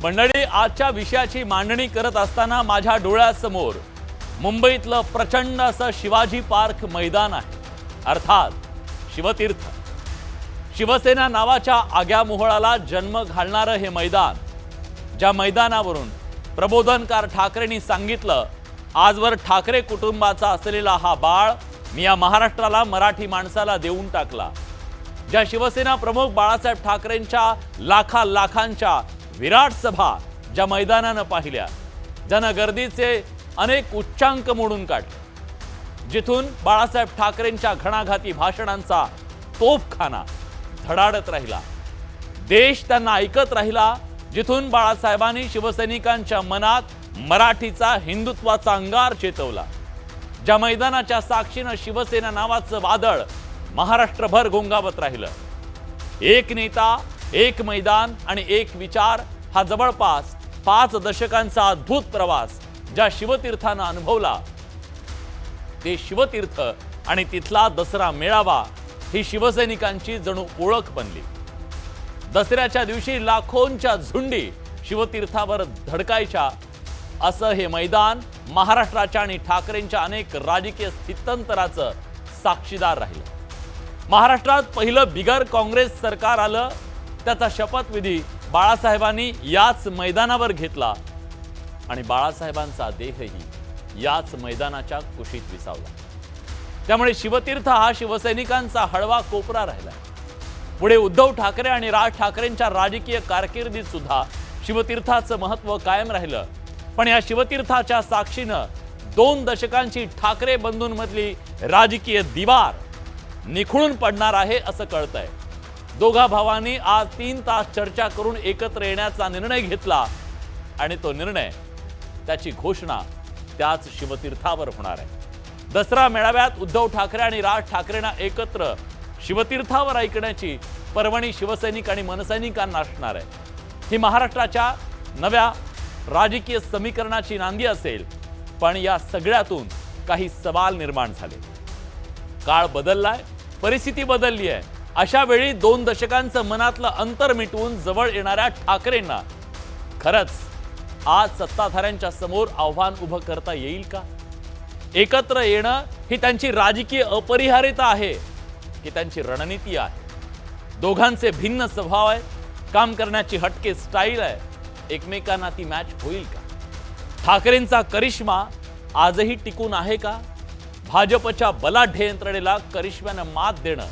मंडळी, आजच्या विषयाची मांडणी करत असताना माझ्या डोळ्यासमोर मुंबईतलं प्रचंड असं शिवाजी पार्क मैदान आहे, अर्थात शिवतीर्थ. शिवसेना नावाच्या आग्यामोहळाला जन्म घालणारं हे मैदान, ज्या मैदानावरून प्रबोधनकार ठाकरेंनी सांगितलं, आजवर ठाकरे कुटुंबाचा असलेला हा बाळ मी या महाराष्ट्राला, मराठी माणसाला देऊन टाकला. ज्या शिवसेना प्रमुख बाळासाहेब ठाकरेंच्या लाखांच्या विराट सभा ज्या मैदानानं पाहिल्या, ज्यानं गर्दीचे अनेक उच्चांक मोडून काढले, जिथून बाळासाहेब ठाकरेंच्या घणाघाती भाषणांचा तोफखाना धडाडत राहिला, देश त्यांना ऐकत राहिला, जिथून बाळासाहेबांनी शिवसैनिकांच्या मनात मराठीचा, हिंदुत्वाचा अंगार चेतवला, ज्या मैदानाच्या साक्षीनं शिवसेना नावाचं वादळ महाराष्ट्रभर घोंगावत राहिलं. एक नेता, एक मैदान आणि एक विचार, हा जवळपास 5 दशकांचा अद्भुत प्रवास ज्या शिवतीर्थानं अनुभवला, ते शिवतीर्थ आणि तिथला दसरा मेळावा ही शिवसैनिकांची जणू ओळख बनली. दसऱ्याच्या दिवशी लाखोंच्या झुंडी शिवतीर्थावर धडकायच्या, असं हे मैदान महाराष्ट्राच्या आणि ठाकरेंच्या अनेक राजकीय स्थित्यंतराचं साक्षीदार राहिलं. महाराष्ट्रात पहिलं बिगर काँग्रेस सरकार आलं, त्याचा शपथविधी बाळासाहेबांनी याच मैदानावर घेतला आणि बाळासाहेबांचा देहही याच मैदानाच्या कुशीत विसावला. त्यामुळे शिवतीर्थ हा शिवसैनिकांचा हळवा कोपरा राहिला. पुढे उद्धव ठाकरे आणि राज ठाकरेंच्या राजकीय कारकिर्दीत सुद्धा शिवतीर्थाचं महत्त्व कायम राहिलं. पण या शिवतीर्थाच्या साक्षीनं 2 दशकांची ठाकरे बंधूंमधली राजकीय दिवार निखळून पडणार आहे असं कळतंय. दोघा भावांनी आज 3 तास चर्चा करून एकत्र येण्याचा निर्णय घेतला आणि तो निर्णय, त्याची घोषणा त्याच शिवतीर्थावर होणार आहे. दसरा मेळाव्यात उद्धव ठाकरे आणि राज ठाकरेंना एकत्र शिवतीर्थावर ऐकण्याची पर्वणी शिवसैनिक आणि मनसैनिकांना असणार आहे. ही महाराष्ट्राच्या नव्या राजकीय समीकरणाची नांदी असेल. पण या सगळ्यातून काही सवाल निर्माण झाले. काळ बदललाय, परिस्थिती बदलली आहे. अशा वेळी 2 दशकांचं मनातलं अंतर मिटवून जवळ येणाऱ्या ठाकरेंना खरंच आज सत्ताधाऱ्यांच्या समोर आव्हान उभं करता येईल का? एकत्र येणं ही त्यांची राजकीय अपरिहार्यता आहे की त्यांची रणनीती आहे? दोघांचे भिन्न स्वभाव आहेत, काम करण्याची हटके स्टाईल आहे. एकमेकांना ती मॅच होईल का? ठाकरेंचा करिश्मा आजही टिकून आहे का? भाजपच्या बलाढ्य यंत्रणेला करिश्म्यानं मात देणं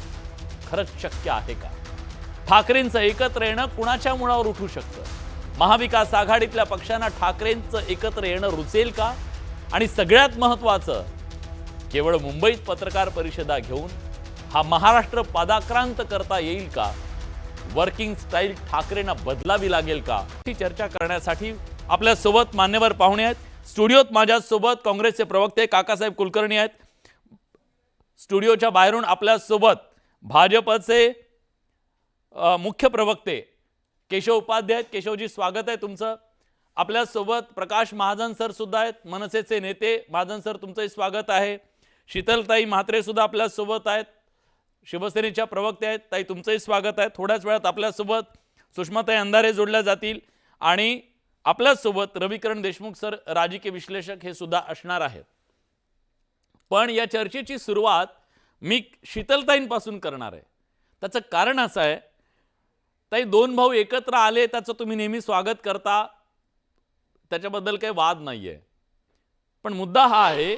खरंच शक्य आहे का? ठाकरेंचं एकत्र येणं कुणाच्या मुळावर उठू शकतं? महाविकास आघाडीतल्या पक्षांना ठाकरेंचं एकत्र येणं रुचेल का? आणि सगळ्यात महत्त्वाचं, केवळ मुंबईत पत्रकार परिषदा घेऊन हा महाराष्ट्र पादाक्रांत करता येईल का? वर्किंग स्टाईल ठाकरेंना बदलावी लागेल का? ही चर्चा करण्यासाठी आपल्या सोबत मान्यवर पाहुणे आहेत. स्टुडिओत माझ्यासोबत काँग्रेसचे प्रवक्ते काकासाहेब कुलकर्णी आहेत. स्टुडिओच्या बाहेरून आपल्या सोबत भाजपचे मुख्य प्रवक्ते केशव उपाध्याय आहेत. केशवजी, स्वागत आहे तुमचं. आपल्या सोबत प्रकाश महाजन सर सुद्धा आहेत, मनसेचे नेते. महाजन सर, तुमचंही स्वागत आहे. शीतलताई म्हात्रे सुद्धा आपल्या सोबत आहेत, शिवसेनेच्या प्रवक्ते आहेत. ताई, तुमचंही स्वागत आहे. थोड्याच वेळात आपल्यासोबत सुषमाताई अंधारे जोडल्या जातील आणि आपल्यासोबत रविकरण देशमुख सर, राजकीय विश्लेषक, हे सुद्धा असणार आहेत. पण या चर्चेची सुरुवात मी शीतलताईंपासून करणार आहे. त्याचं कारण असं आहे, ताई, 2 भाऊ एकत्र आले, त्याचं तुम्ही नेहमी स्वागत करता, त्याच्याबद्दल काही वाद नाहीये. पण मुद्दा हा आहे,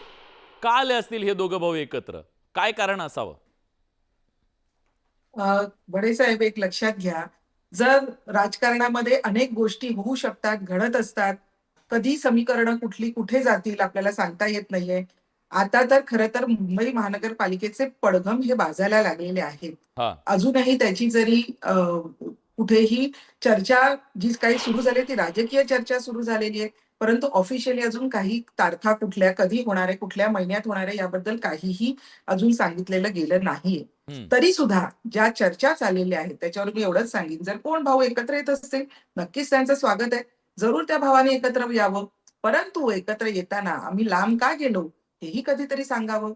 का आले असतील हे दोघं भाऊ एकत्र? काय कारण असावं? बडे साहेब, एक लक्षात घ्या, जर राजकारणामध्ये अनेक गोष्टी होऊ शकतात, घडत असतात, कधी समीकरणं कुठली कुठे जातील आपल्याला सांगता येत नाहीये. आता तर खरं तर मुंबई महानगरपालिकेचे पडघम हे बाजायला लागलेले आहेत. अजूनही त्याची जरी कुठेही चर्चा जी काही सुरू झाली ती राजकीय चर्चा सुरू झालेली आहे, परंतु ऑफिशियली अजून काही तारखा कुठल्या, कधी होणार आहे, कुठल्या महिन्यात होणार आहे, याबद्दल काहीही अजून सांगितलेलं गेलं नाहीये. तरी सुद्धा ज्या चर्चा चाललेल्या आहेत त्याच्यावर मी एवढंच सांगेन, जर कोण भाऊ एकत्र येत असतील, नक्कीच त्यांचं स्वागत आहे. जरूर त्या भावाने एकत्र यावं. परंतु एकत्र येताना आम्ही लांब का गेलो हेही कधीतरी सांगावं.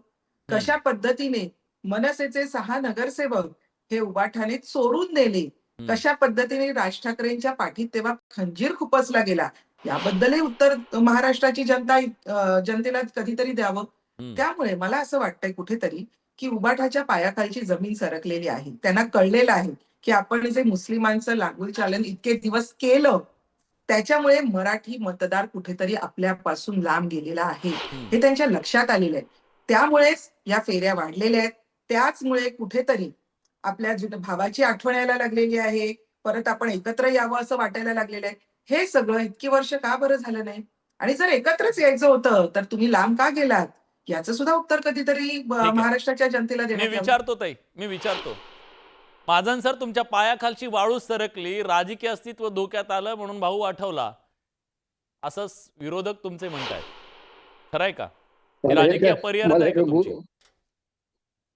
कशा पद्धतीने मनसेचे 6 नगरसेवक हे उभाठाणे चोरून नेले कशा पद्धतीने राज ठाकरेंच्या पाठीत तेव्हा खंजीर खुपसला गेला याबद्दलही उत्तर महाराष्ट्राची जनतेला कधीतरी द्यावं. त्यामुळे मला असं वाटतंय कुठेतरी की उबाठाच्या पायाखालची जमीन सरकलेली आहे. त्यांना कळलेलं आहे की आपण जे मुस्लिमांचं लागू चालन इतके दिवस केलं त्याच्यामुळे मराठी मतदार कुठेतरी आपल्यापासून लांब गेलेला आहे हे त्यांच्या लक्षात आलेलं आहे. त्यामुळेच या फेऱ्या वाढलेल्या आहेत. त्याचमुळे कुठेतरी आपल्या भावाची आठवण यायला लागलेली आहे. परत आपण एकत्र यावं असं वाटायला लागलेलं आहे. हे सगळं इतकी वर्ष का बरं झालं नाही? आणि जर एकत्रच यायचं होतं तर तुम्ही लांब का गेलात? याचं सुद्धा उत्तर कधीतरी ठीक आहे. महाराष्ट्राच्या जनतेला मी देण्यात यावं. विचारतो ताई, मी विचारतो. महाजन सर, तुमच्या पायाखालची वाळू सरकली, राजकीय अस्तित्व धोक्यात आलं म्हणून भाऊ आठवला, असं विरोधक तुमचे म्हणतायत. खरंय का? ही मला राजकीय एका परियरत मला आहे का एका तुमची?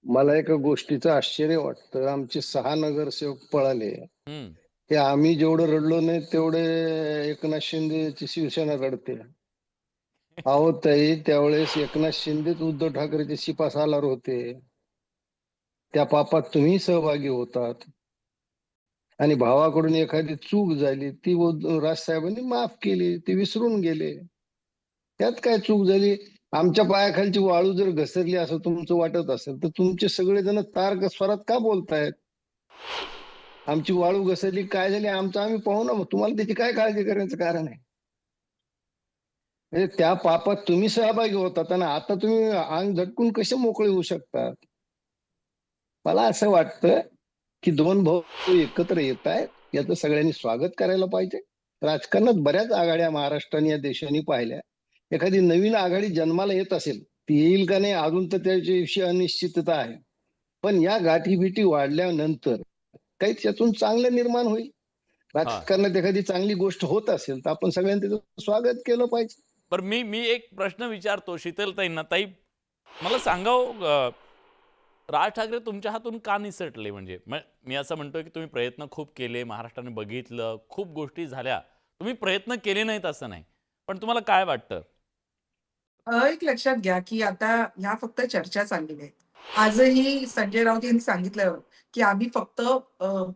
मला एका गोष्टीचं आश्चर्य वाटतं. आमचे 6 नगरसेवक पळाले. हम्म. हे आम्ही जेवढं रडलो नाही तेवढे एकनाथ शिंदेची शिवसेना रडते. अहो ताई, त्यावेळेस एकनाथ शिंदेच उद्धव ठाकरेचे शिपासालार होते. त्या पापात तुम्ही सहभागी होतात आणि भावाकडून एखादी चूक झाली ती राजसाहेबांनी माफ केली, ती विसरून गेले. त्यात काय चूक झाली? आमच्या पायाखालची वाळू जर घसरली असं तुमचं वाटत असेल तर तुमचे सगळेजण तारक स्वरात का बोलतायत? आमची वाळू घसरली, काय झाली आमचं आम्ही पाहू ना. मग तुम्हाला त्याची काय काळजी करण्याचं कारण आहे? म्हणजे त्या पापात तुम्ही सहभागी होतात आणि आता तुम्ही अंग झटकून कसे मोकळे होऊ शकतात? मला असं वाटतं की 2 भाऊ एकत्र येत आहेत, याचं सगळ्यांनी स्वागत करायला पाहिजे. राजकारणात बऱ्याच आघाड्या महाराष्ट्राने या देशाने पाहिल्या. एखादी नवीन आघाडी जन्माला येत असेल, ती येईल का नाही अजून तर त्याच्याविषयी अनिश्चितता आहे. पण या गाठीभिटी वाढल्यानंतर काही त्यातून चांगलं निर्माण होईल. राजकारणात एखादी चांगली गोष्ट होत असेल तर आपण सगळ्यांनी त्याचं स्वागत केलं पाहिजे. पण मी एक प्रश्न विचारतो शीतलताईंना. ताई, मला सांगाव, राज ठाकरे तुमच्या हातून का निसटले? म्हणजे मी असं म्हणतोय की तुम्ही प्रयत्न खूप केले, महाराष्ट्राने बघितलं, खूप गोष्टी झाल्या, तुम्ही प्रयत्न केले नाहीत असं नाही, पण तुम्हाला काय वाटतं? एक लक्षात घ्या की आता ह्या फक्त चर्चा चाललेल्या आहेत. आजही संजय राऊत यांनी सांगितलं की आम्ही फक्त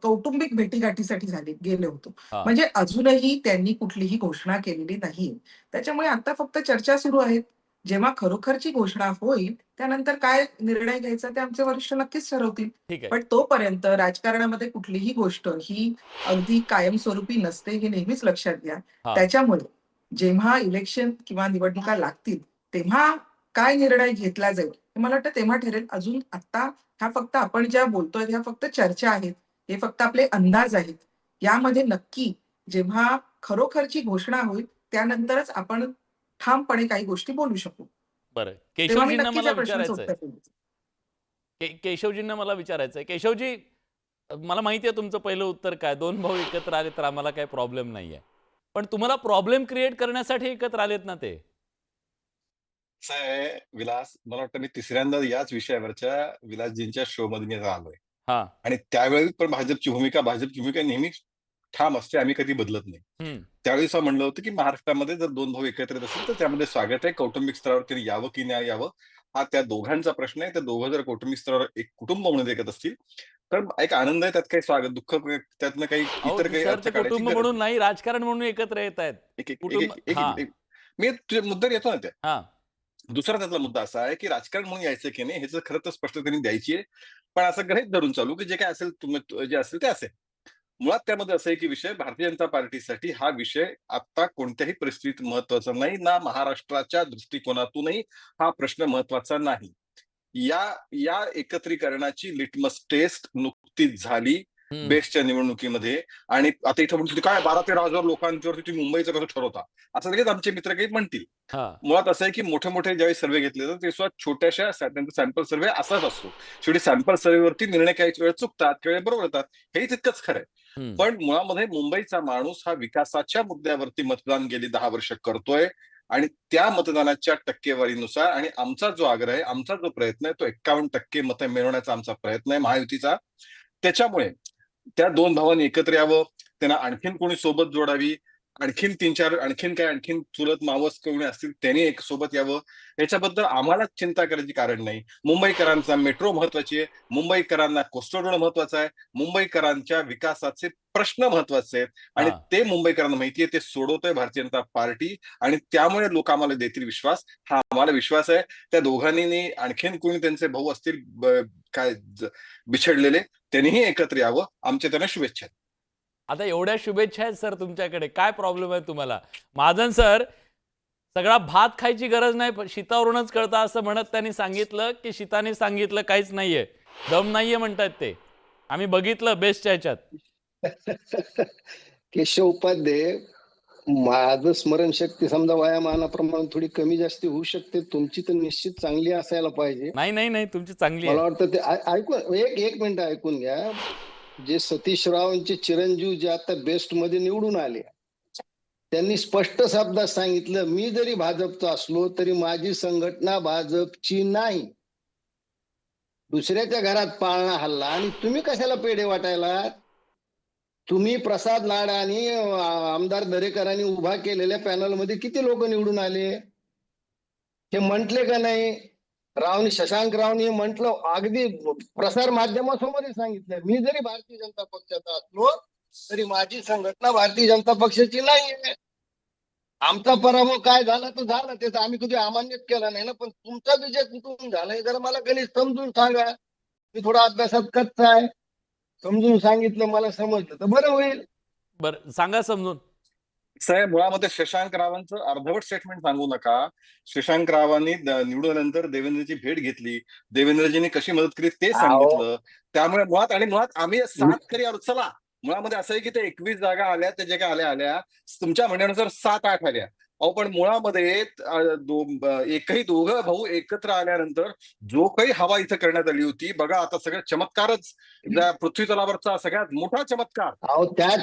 कौटुंबिक भेटीगाठीसाठी गेलो होतो. हा. म्हणजे अजूनही त्यांनी कुठलीही घोषणा केलेली नाही. त्याच्यामुळे आता फक्त चर्चा सुरू आहेत. जेव्हा खरोखरची घोषणा होईल त्यानंतर काय निर्णय घ्यायचा ते आमचे वरिष्ठ नक्कीच ठरवतील. ठीक आहे. पण तोपर्यंत राजकारणामध्ये कुठलीही गोष्ट ही अगदी कायमस्वरूपी नसते हे नेहमीच लक्षात घ्या. हा. त्याच्यामुळे जेव्हा इलेक्शन किंवा निवडणुका लागतील तेव्हा काय निर्णय घेतला जाईल हे मला वाटतं तेव्हा ठरेल. अजून आता ह्या फक्त आपण ज्या बोलतोय ह्या फक्त चर्चा आहेत. हे फक्त आपले अंदाज आहेत. यामध्ये नक्की जेव्हा खरोखरची घोषणा होईल त्यानंतरच आपण ठामपणे काही गोष्टी बोलू शकू. बरं, तेव्हा मी केशवजींना नक्कीच मला या प्रश्नाचं विचारायचंय. उत्तर देईन. केशवजींना मला विचारायचंय. केशवजी, मला माहिती आहे तुमचं पहिलं उत्तर काय, 2 भाऊ एकत्र आले तर आम्हाला काही प्रॉब्लेम नाहीये. पण तुम्हाला प्रॉब्लेम क्रिएट करण्यासाठी एकत्र आलेत ना ते? असं आहे विलास, मला वाटतं मी 3ऱ्यांदा याच विषयावरच्या विलासजींच्या शो मध्ये मी आता आलोय. हा. आणि त्यावेळी पण भाजपची भूमिका नेहमीच ठाम असते, आम्ही कधी बदलत नाही. त्यावेळी असं म्हणलं होतं की महाराष्ट्रामध्ये जर 2 भाऊ एकत्र येत असतील तर त्यामध्ये स्वागत आहे. कौटुंबिक स्तरावर त्यांनी यावं की नाही यावं हा त्या दोघांचा प्रश्न आहे. त्या दोघं जर कौटुंबिक स्तरावर एक कुटुंब म्हणून एकत असतील तर एक आनंद आहे, त्यात काही स्वागत दुःख त्यातनं काही इतर काही सर, अर्थ ते काढायची कुटुंब गरज म्हणून नाही. नाही, राजकारण म्हणून एकत्र येत आहेत. एक एक एक कुटुंब. एक एक- हा. एक- मी तुझ्या मुद्द्यावर येतो ना त्या. हा. दुसरा त्यातला मुद्दा असा आहे की राजकारण म्हणून यायचं की नाही ह्याचं खरं तर स्पष्ट त्यांनी द्यायची आहे. पण असं गृहीत धरून चालू की जे काय असेल जे असेल ते असेल. मुळात त्यामध्ये असं आहे की विषय भारतीय जनता पार्टीसाठी हा विषय आता कोणत्याही परिस्थितीत महत्वाचा नाही ना, महाराष्ट्राच्या दृष्टिकोनातूनही हा प्रश्न महत्वाचा नाही. या एकत्रीकरणाची लिटमस टेस्ट नुकतीच झाली बेस्टच्या निवडणुकीमध्ये. आणि आता इथं म्हणतो काय 12-13 हजार लोकांवरती तुम्ही मुंबईचं कसं ठरवता असं लगेच आमचे मित्र काही म्हणतील. मुळात असं आहे की मोठे मोठे ज्यावेळी सर्वे घेतले जातात ते सुद्धा छोट्याशा त्यांचा सॅम्पल सर्वे असाच असतो. शेवटी सॅम्पल सर्वेवरती निर्णय काही वेळ चुकतात, काही वेळ बरोबर येतात, हे तितकंच खरंय. पण मुळामध्ये मुंबईचा माणूस हा विकासाच्या मुद्द्यावरती मतदान गेली 10 वर्ष करतोय आणि त्या मतदानाच्या टक्केवारीनुसार आणि आमचा जो आग्रह आहे, आमचा जो प्रयत्न आहे तो 51% मतं मिळवण्याचा आमचा प्रयत्न आहे महायुतीचा. त्याच्यामुळे त्या 2 भावांनी एकत्र यावं, त्यांना आणखीन कोणी सोबत जोडावी, आणखीन 3-4 आणखीन चुलत मावस कोणी असतील त्यांनी एक सोबत यावं, याच्याबद्दल आम्हाला चिंता करायची कारण नाही. मुंबईकरांचा मेट्रो महत्वाची आहे, मुंबईकरांना कोस्टल रोड महत्वाचा आहे, मुंबईकरांच्या विकासाचे प्रश्न महत्वाचे आहेत आणि हा. ते मुंबईकरांना माहितीये, ते सोडवतोय भारतीय जनता पार्टी आणि त्यामुळे लोक आम्हाला देतील विश्वास. हा आम्हाला विश्वास आहे. त्या दोघांनी आणखीन कोणी त्यांचे भाऊ असतील बिछडलेले, त्यांनीही एकत्र यावं. आमच्या त्यांना शुभेच्छा आहेत. आता एवढ्या शुभेच्छा आहेत सर तुमच्याकडे, काय प्रॉब्लेम आहे तुम्हाला? महाजन सर, सगळा भात खायची गरज नाही, पण शीतावरूनच कळतं असं म्हणत त्यांनी सांगितलं की शीताने सांगितलं काहीच नाहीये, दम नाहीये म्हणतात ते. आम्ही बघितलं बेस्टच्या ह्याच्यात. केशव उपाध्ये, माझं स्मरणशक्ती समजा वयामानाप्रमाणे थोडी कमी जास्ती होऊ शकते, तुमची तर निश्चित चांगली असायला पाहिजे. नाही नाही नाही, तुमची चांगली मला आहे. वाटतं ते ऐकून एक मिनिट ऐकून घ्या. जे सतीश रावांचे चिरंजीव जे आता बेस्ट मध्ये निवडून आले, त्यांनी स्पष्ट शब्दात सांगितलं, मी जरी भाजपचा असलो तरी माझी संघटना भाजपची नाही. दुसऱ्याच्या घरात पाळणा हल्ला आणि तुम्ही कशाला पेढे वाटायला? तुम्ही प्रसाद लाड आणि आमदार दरेकरांनी उभा केलेल्या पॅनल मध्ये किती लोक निवडून आले हे म्हटले का नाही? शशांक रावनी म्हटलं, अगदी प्रसार माध्यमासमोर सांगितलं, मी जरी भारतीय जनता पक्षाचा असलो तरी माझी संघटना भारतीय जनता पक्षाची नाहीये. आमचा पराभव काय झाला तर झाला, त्याचा आम्ही कधी अमान्य केला नाही ना, पण तुमचा विजय कुठून झाला हे जरा मला गणित समजून सांगा. मी थोडा अभ्यासात कच्चा आहे, समजून सांगितलं मला समजलं तर बरं होईल. बरं सांगा समजून. साहेब, मुळामध्ये शशांक रावांचं अर्धवट स्टेटमेंट सांगू नका. शशांक रावांनी निवडून आल्यानंतर देवेंद्रची भेट घेतली, देवेंद्रजींनी कशी मदत केली ते सांगितलं. त्यामुळे मुळात आम्ही साथ करी आलो. चला, मुळामध्ये असं आहे की ते 21 जागा आल्या, त्या ज्या काय आल्या तुमच्या म्हणण्यानुसार 7-8 आल्या. अहो पण मुळामध्ये एकही दोघं भाऊ एकत्र आल्यानंतर जो काही हवा इथं करण्यात आली होती बघा, आता सगळं चमत्कारच, पृथ्वी तलावरचा सगळ्यात मोठा चमत्कार.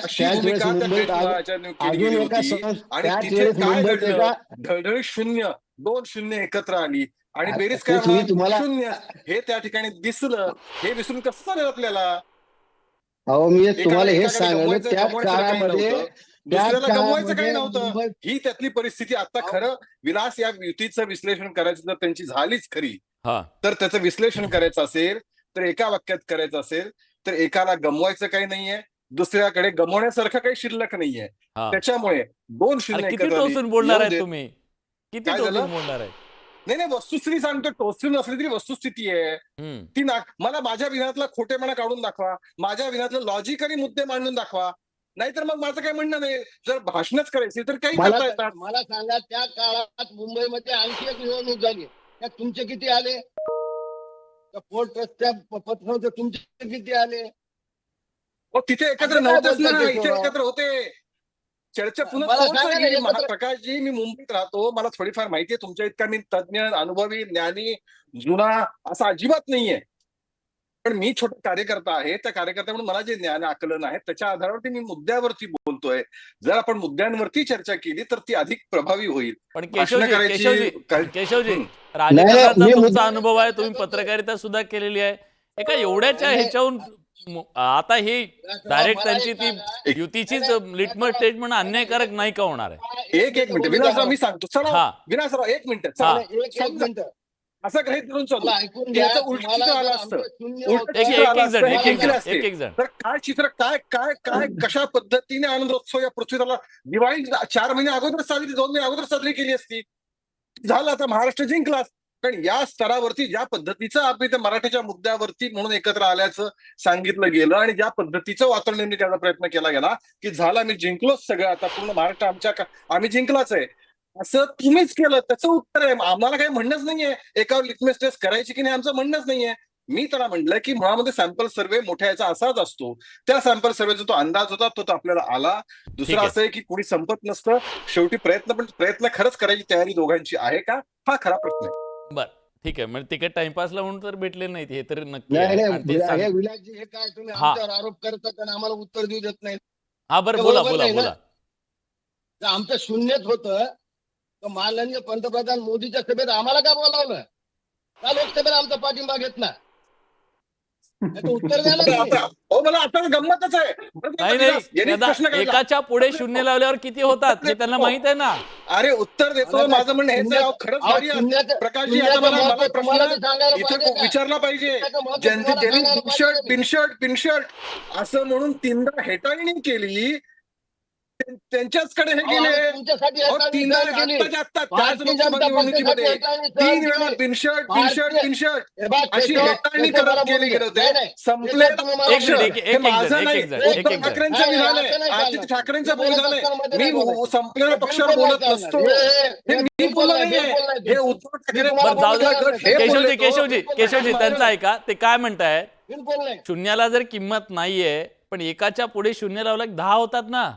अशी भूमिका त्या भेटीला केली गेली होती आणि तिथे काय घडलं? ढळढळी 0-2-0 एकत्र आली आणि बेरीज काय होणार? 0. हे त्या ठिकाणी दिसलं. हे विसरून कसं चालेल आपल्याला? अहो मी तुम्हाला हे सांगलं, त्या काळामध्ये दुसऱ्याला गमवायचं काही नव्हतं. ही त्यातली परिस्थिती. आता खरं विलास या युतीचं विश्लेषण करायचं जर त्यांची झालीच खरी, तर त्याचं विश्लेषण करायचं असेल तर एका वाक्यात करायचं असेल तर एकाला गमवायचं काही नाहीये, दुसऱ्याकडे गमवण्यासारखं काही शिल्लक नाहीये. त्याच्यामुळे 2-0 किती टोचून बोलणार आहे तुम्ही? किती टोचून बोलणार आहे? नाही, वस्तुस्थिती सांगतो. टोचून असली तरी वस्तुस्थिती आहे ती. मला माझ्या विधानातला खोटेपणा काढून दाखवा, माझ्या विधानातलं लॉजिकली मुद्दे मांडून दाखवा, नाहीतर मग माझं काही म्हणणं नाही. जर भाषणच करायची तर काही करता येतात. मला सांगा, त्या काळात मुंबईमध्ये आणखी एक निवडणूक झाली, त्यात तुमचे किती आले? पोर्ट रस्त्या पथकावर तुमचे किती आले? तिथे एकत्र नव्हतेच ना, इथे एकत्र होते. चर्चा पुन्हा प्रकाशजी, मी मुंबईत राहतो, मला थोडीफार माहिती आहे. तुमच्या इतका मी तज्ञ, अनुभवी, ज्ञानी, जुना असा अजिबात नाहीये. पण मी छोटा कार्यकर्ता आहे. त्या कार्यकर्ता म्हणून मला जे ज्ञान आकलन आहे त्याच्या आधारावरती मी मुद्द्यावरती बोलतोय. जर आपण मुद्द्यांवरती चर्चा केली तर ती अधिक प्रभावी होईल. पण केशवजी, राजकारणाचा तुमचा अनुभव आहे, तुम्ही पत्रकारिता सुद्धा केलेली आहे. एका एवढ्याच्या ह्याच्याहून आता ही डायरेक्ट त्यांची ती युतीचीच लिटमस टेस्ट म्हणून अन्यायकारक नाही का होणार आहे? एक मिनिट विलासराव, मी सांगतो. चला विलासराव, एक मिनिट. असं काही करून चालू याचं उलट चित्र आलं असतं. तर काय चित्र, काय कशा पद्धतीने आनंदोत्सव या पृथ्वीला दिवाळी 4 महिने अगोदर साजरी, 2 महिने अगोदर साजरी केली असती. झालं, आता महाराष्ट्र जिंकला. कारण या स्तरावरती ज्या पद्धतीचं आपण त्या मराठीच्या मुद्द्यावरती म्हणून एकत्र आल्याचं सांगितलं गेलं आणि ज्या पद्धतीचं वातावरण निर्मिती करण्याचा प्रयत्न केला गेला की झाला, मी जिंकलोच सगळं, आता पूर्ण महाराष्ट्र आम्ही जिंकलाच आहे, असं तुम्हीच केलं. त्याचं उत्तर आहे. आम्हाला काही म्हणणंच नाहीये एकावर लिटमस टेस्ट करायची की नाही, आमचं म्हणणंच नाहीये. मी त्याला म्हटलं की मुळामध्ये सॅम्पल सर्व्हे मोठ्या याचा असाच असतो. त्या सॅम्पल सर्व्हेचा तो अंदाज होता, तो आपल्याला आला. दुसरं असं आहे की कोणी संपत नसतं, शेवटी प्रयत्न खरंच करायची तयारी दोघांची आहे का, हा खरा प्रश्न आहे. बर, ठीक आहे. म्हणजे तिकीट टाइमपासला म्हणून तर भेटले नाहीत, हे तर नक्की. विलासजी, हे काय तुम्ही आमच्यावर आरोप करता आणि आम्हाला उत्तर देऊ देत नाही? हा बरं, बोला. आमचं शून्यच होतं तर माननीय पंतप्रधान मोदीच्या सभेत आम्हाला का बोलावलं? का लोकसभेत आमचा पाठिंबा घेतला? उत्तर द्या ना आता तुम्ही. आता मला आता गंमतच आहे. नाही नाही यांनीच दादा, प्रश्न काढला. एकाच्या पुढे शून्य लावल्यावर किती होतात हे त्यांना माहित आहे ना. अरे उत्तर देतो. माझं म्हणणं हेच आहे, अहो, खरंच भारी आहे. प्रकाशजी आता मला महत्व तुम्हाला प्रश्न ते सांगायला इथे पाहिजे का? विचारला पाहिजे. शून्याचं महत्व ज्यांनी तुम्हाला ज्यांनी सांगायला पाहिजे का मी? बिनशर्ट असं म्हणून 3दा हेटाळणी केली, त्यांच्याचकडे हे अहो, गेले. आम्ही तुमच्यासाठी अहो, हेटाळणी 3दा सहन केली. आत्ताच्या आत्ता त्याच भारतीय लोकसभा जनता निवडणुकीमध्ये पक्षासाठी हेटाळणी 3 सहन वेळा केली. बिनशर्ट हे बघ, अशी केशव, हेटाळणी केशव मला केली बोलू गेले दे. होते. नाही, नाही. संपले केशव, तुम्ही मला एक मिनिट, बोलू एक- दे. एक- हे एक जण, माझं एक- नाही. एक जण, उद्धव एक- एक जण. ठाकरेंचं नाही, विधान नाही, असं आहे. नाही आदित्य चालणार. ठाकरेंचं मी बोलत विधान आहे. असताना मध्ये मी नाही बोलायचं. संपलेल्या हे पक्षावर बिलकुल बोलत नाही नसतो. चालणार. हे हे मी बिलकुल बोललो नाही, नाहीये. बिलकुल नाही. हे उद्धव ठाकरे तुम्हाला बरं जाऊ बोलू दे. द्या. हे केशवजी बोलले तो. केशवजी त्यांचं ऐका, ते काय म्हणतायत, बिलकुल नाही. शून्याला जर किंमत नाहीये पण एकाच्या पुढे शून्य लावला की 10 होतात ना.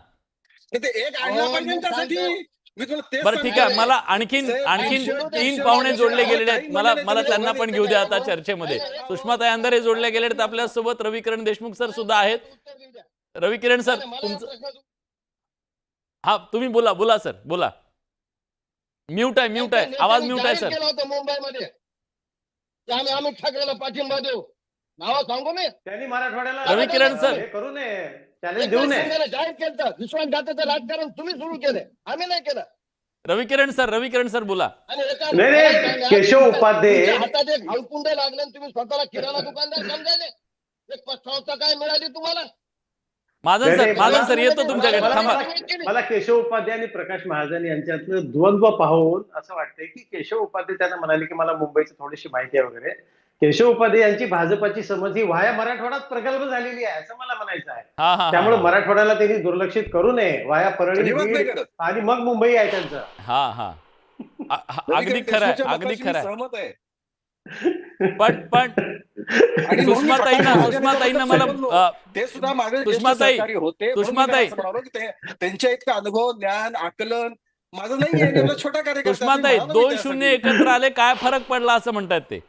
ते एक आणला अहो, पाहिजे मी ना त्यासाठी. सांगतो. मी तुला तेच बरं ठीक आहे, सांगतोय. मला आणखीन साहेब, 3 पाहुणे जोडले गेलेले आहेत. मला काही त्यांना म्हणले पण घेऊ द्या आता चर्चेमध्ये. सुषमाताई अंधारे जोडले गेले आहेत आपल्यासोबत. रविकिरण देशमुख सर सुद्धा आहेत. उत्तर देऊ द्या. रविकिरण सर मला तुमचं, प्रश्न- हा तुम्ही बोला सर बोला. म्यूट आहे, आवाज म्यूट आहे जाहीर सर. केलं होतं मुंबईमध्ये की आम्ही अमित ठाकरेला पाठिंबा देऊ. नाव सांगू मी? त्यांनी मराठवाड्याला रविकिरण सर. हे करू नये, चॅलेंज देऊ नये. शिंदेने जाहीर केलं. विश्वासघाताचं राजकारण तुम्ही सुरू केलं, आम्ही नाही केलं. रविकिरण सर बोला. आणि एका नाही, नाही, मला सांगा, केशव उपाध्ये- तुमच्या हातात एक हळकुंड लागलं आणि तुम्ही स्वतःला किराणा दुकानदार समजायले. एक संस्था काय मिळाली तुम्हाला? माझं नाही, सर नाही, माझं मला- सर येतो तुमच्याकडे, मला- थांबा. मला केशव उपाध्ये आणि प्रकाश महाजन यांच्यातलं द्वंद्व पाहून असं वाटतंय की केशव उपाध्ये त्यांना म्हणाले की मला मुंबईची थोडीशी माहिती आहे वगैरे. केशव उपाध्ये यांची भाजपाची समज ही वाया मराठवाड्यात प्रगल्भ झालेली आहे असं मला म्हणायचं आहे. हा त्यामुळे मराठवाड्याला त्यांनी दुर्लक्षित करू नये. वाया परळी, अजिबात नाही बीड करत. आणि मग मुंबई आहे त्यांचं. हा अगदी खरं आहे, अगदी खरं आहे. सहमत आहे. पण आणि सुषमाताईंना मला ते सुद्धा माझे ज्येष्ठ सुषमाताई, सहकारी होते. म्हणून मी सुषमाताई. असं म्हणालो की त्यांच्या इतकं अनुभव, ज्ञान, आकलन माझं नाहीये. मी आपला छोटा कार्यकर्ता. सुषमाताई तुम्ही म्हणाला 2-0 त्यासाठी. एकत्र आले, काय फरक पडला असं म्हणतात ते.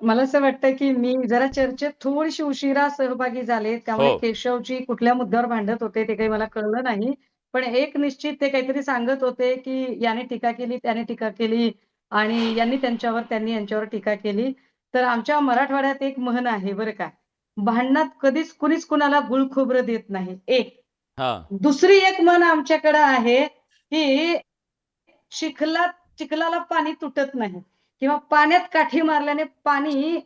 मला असं वाटतं की मी जरा चर्चेत थोडीशी उशिरा सहभागी झाले, त्यामुळे हो. केशवजी कुठल्या मुद्द्यावर भांडत होते ते काही मला कळलं नाही. पण एक निश्चित ते काहीतरी सांगत होते की याने टीका केली, त्याने टीका केली आणि त्यांनी यांच्यावर टीका केली. तर आमच्या मराठवाड्यात एक म्हण आहे बरं का, भांडणात कधीच कुणीच कुणाला गुळ खोबरं देत नाही. एक हा दुसरी एक म्हण आमच्याकडे आहे की चिखलाला पाणी तुटत नाही किंवा पाण्यात काठी मारल्याने पाणी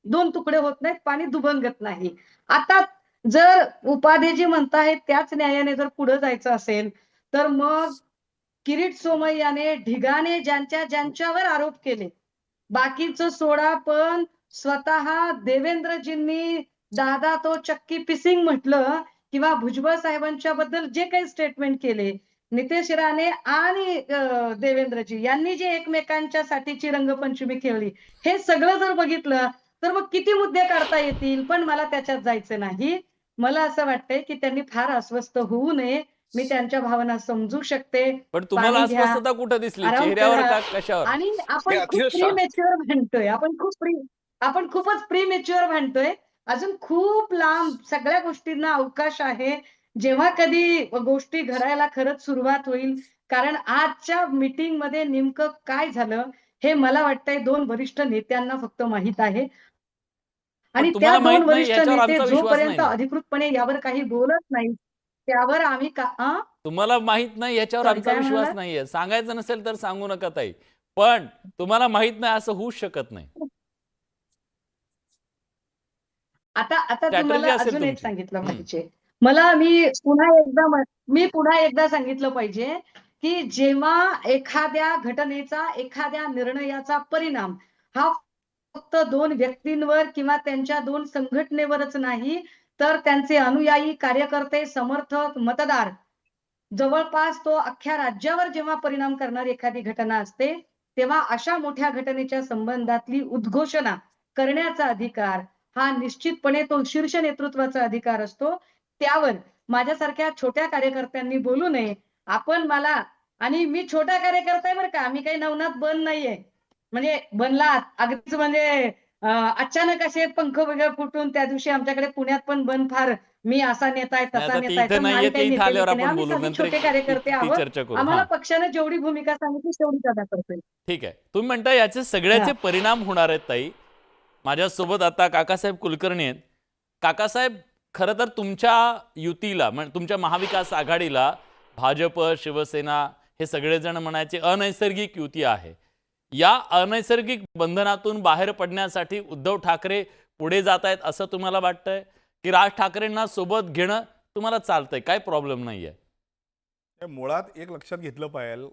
2 तुकडे होत नाहीत, पाणी दुभंगत नाही. आता जर उपाध्येजी म्हणतायत त्याच न्यायाने जर पुढे जायचं असेल तर मग किरीट सोमय्याने ढिगाने ज्यांच्यावर आरोप केले, बाकीचं सोडा, पण स्वतः देवेंद्रजींनी दादा तो चक्की पिसिंग म्हटलं किंवा भुजबळ साहेबांच्या बद्दल जे काही स्टेटमेंट केले, नितेश राणे आणि देवेंद्रजी यांनी जे एकमेकांच्या साठीची रंगपंचमी खेळली, हे सगळं जर बघितलं तर मग किती मुद्दे काढता येतील. पण मला त्याच्यात जायचं नाही. मला असं वाटतंय की त्यांनी फार अस्वस्थ होऊ नये. मी त्यांच्या भावना समजू शकते. पण तुम्हाला पाणी घ्या, अस्वस्थता कुठं दिसली, आराम चेहऱ्यावर करा. का कशावर? आणि आपण हे खूप अतिशय प्रीमॅच्युअर म्हणतोय, आपण खूपच प्रीमॅच्युअर म्हणतोय. अजून खूप लांब सगळ्या गोष्टींना अवकाश आहे. जेव्हा कधी गोष्टी घडायला खरंच सुरुवात होईल. कारण आजच्या मीटिंग मध्ये नेमकं काय झालं हे मला वाटतंय 2 वरिष्ठ नेत्यांना फक्त माहित आहे. आणि त्या तुम्हाला 2 माहित नाही वरिष्ठ याच्यावर नेते आमचा विश्वास नाही जोपर्यंत ना. अधिकृतपणे यावर काही बोलत नाही त्यावर आम्ही तुम्हाला माहित नाही याच्यावर Sorry, आमचा काय विश्वास म्हणालात? नाहीये. सांगायचं नसेल तर सांगू नका ताई, पण तुम्हाला माहित नाही असं होऊच शकत नाही. आता Strategy तुम्हाला असेल अजून एक तुमची. सांगितलं पाहिजे. मला मी पुन्हा एकदा सांगितलं पाहिजे की जेव्हा एखाद्या घटनेचा, एखाद्या निर्णयाचा परिणाम हा फक्त 2 व्यक्तींवर किंवा त्यांच्या 2 संघटनेवरच नाही, तर त्यांचे अनुयायी, कार्यकर्ते, समर्थक, मतदार, जवळपास तो अख्ख्या राज्यावर जेव्हा परिणाम करणारी एखादी घटना असते, तेव्हा अशा मोठ्या घटनेच्या संबंधातली उद्घोषणा करण्याचा अधिकार हा निश्चितपणे तो शीर्ष नेतृत्वाचा अधिकार असतो. त्यावर माझ्यासारख्या छोट्या कार्यकर्त्यांनी बोलू नये. आणि मी छोटा कार्यकर्ता आहे बरं का, मी काही नवनाथ बन नाहीये. म्हणजे बनला अगदीच म्हणजे अचानक असे पंख वगैरे फुटून त्या दिवशी आमच्याकडे पुण्यात पण बन फार मी असा नेता आहे नाही, तसा आता नेता ती आहे इथे तर नाहीये, माझी ती काही इथे आल्यावर नेतेगिरी नाही. आपण आम्ही बोलू साधी नंतर छोटे कार्यकर्ते ती आहोत. चर्चा करू. आम्हाला हा, पक्षाने जेवढी भूमिका सांगितली तेवढीच अदा करतोय. ठीक आहे. तुम्ही म्हणता याचे सगळ्याचे हा. परिणाम होणार आहेत ताई. माझ्यासोबत आता काकासाहेब कुलकर्णी आहेत. काकासाहेब, खरं तर तुमच्या युतीला तुमच्या महाविकास आघाडीला भाजप, शिवसेना हे सगळेजण म्हणायचे अनैसर्गिक युती आहे. या अनैसर्गिक बंधनातून बाहेर पडण्यासाठी उद्धव ठाकरे पुढे जात आहेत असं तुम्हाला वाटतंय, की राज ठाकरेंना सोबत घेणं तुम्हाला चालतंय, काय प्रॉब्लेम नाहीये? मुळात एक लक्षात घेतलं पाहिजे,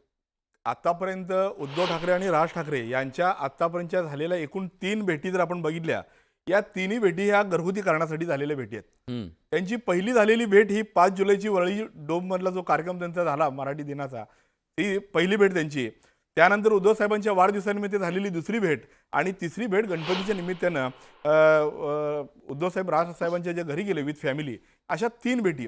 आतापर्यंत उद्धव ठाकरे आणि राज ठाकरे यांच्या आतापर्यंतच्या झालेल्या एकूण 3 भेटी जर आपण बघितल्या, या तिन्ही भेटी ह्या घरगुती कारणासाठी झालेल्या भेटी आहेत. त्यांची पहिली झालेली भेट ही 5 जुलैची वरळी डोममधला जो कार्यक्रम त्यांचा झाला मराठी दिनाचा, ती पहिली भेट त्यांची. त्यानंतर उद्धव साहेबांच्या वाढदिवसानिमित्त झालेली दुसरी भेट आणि तिसरी भेट गणपतीच्या निमित्तानं उद्धव साहेब राजसाहेबांच्या ज्या घरी गेले विथ फॅमिली, अशा 3 भेटी.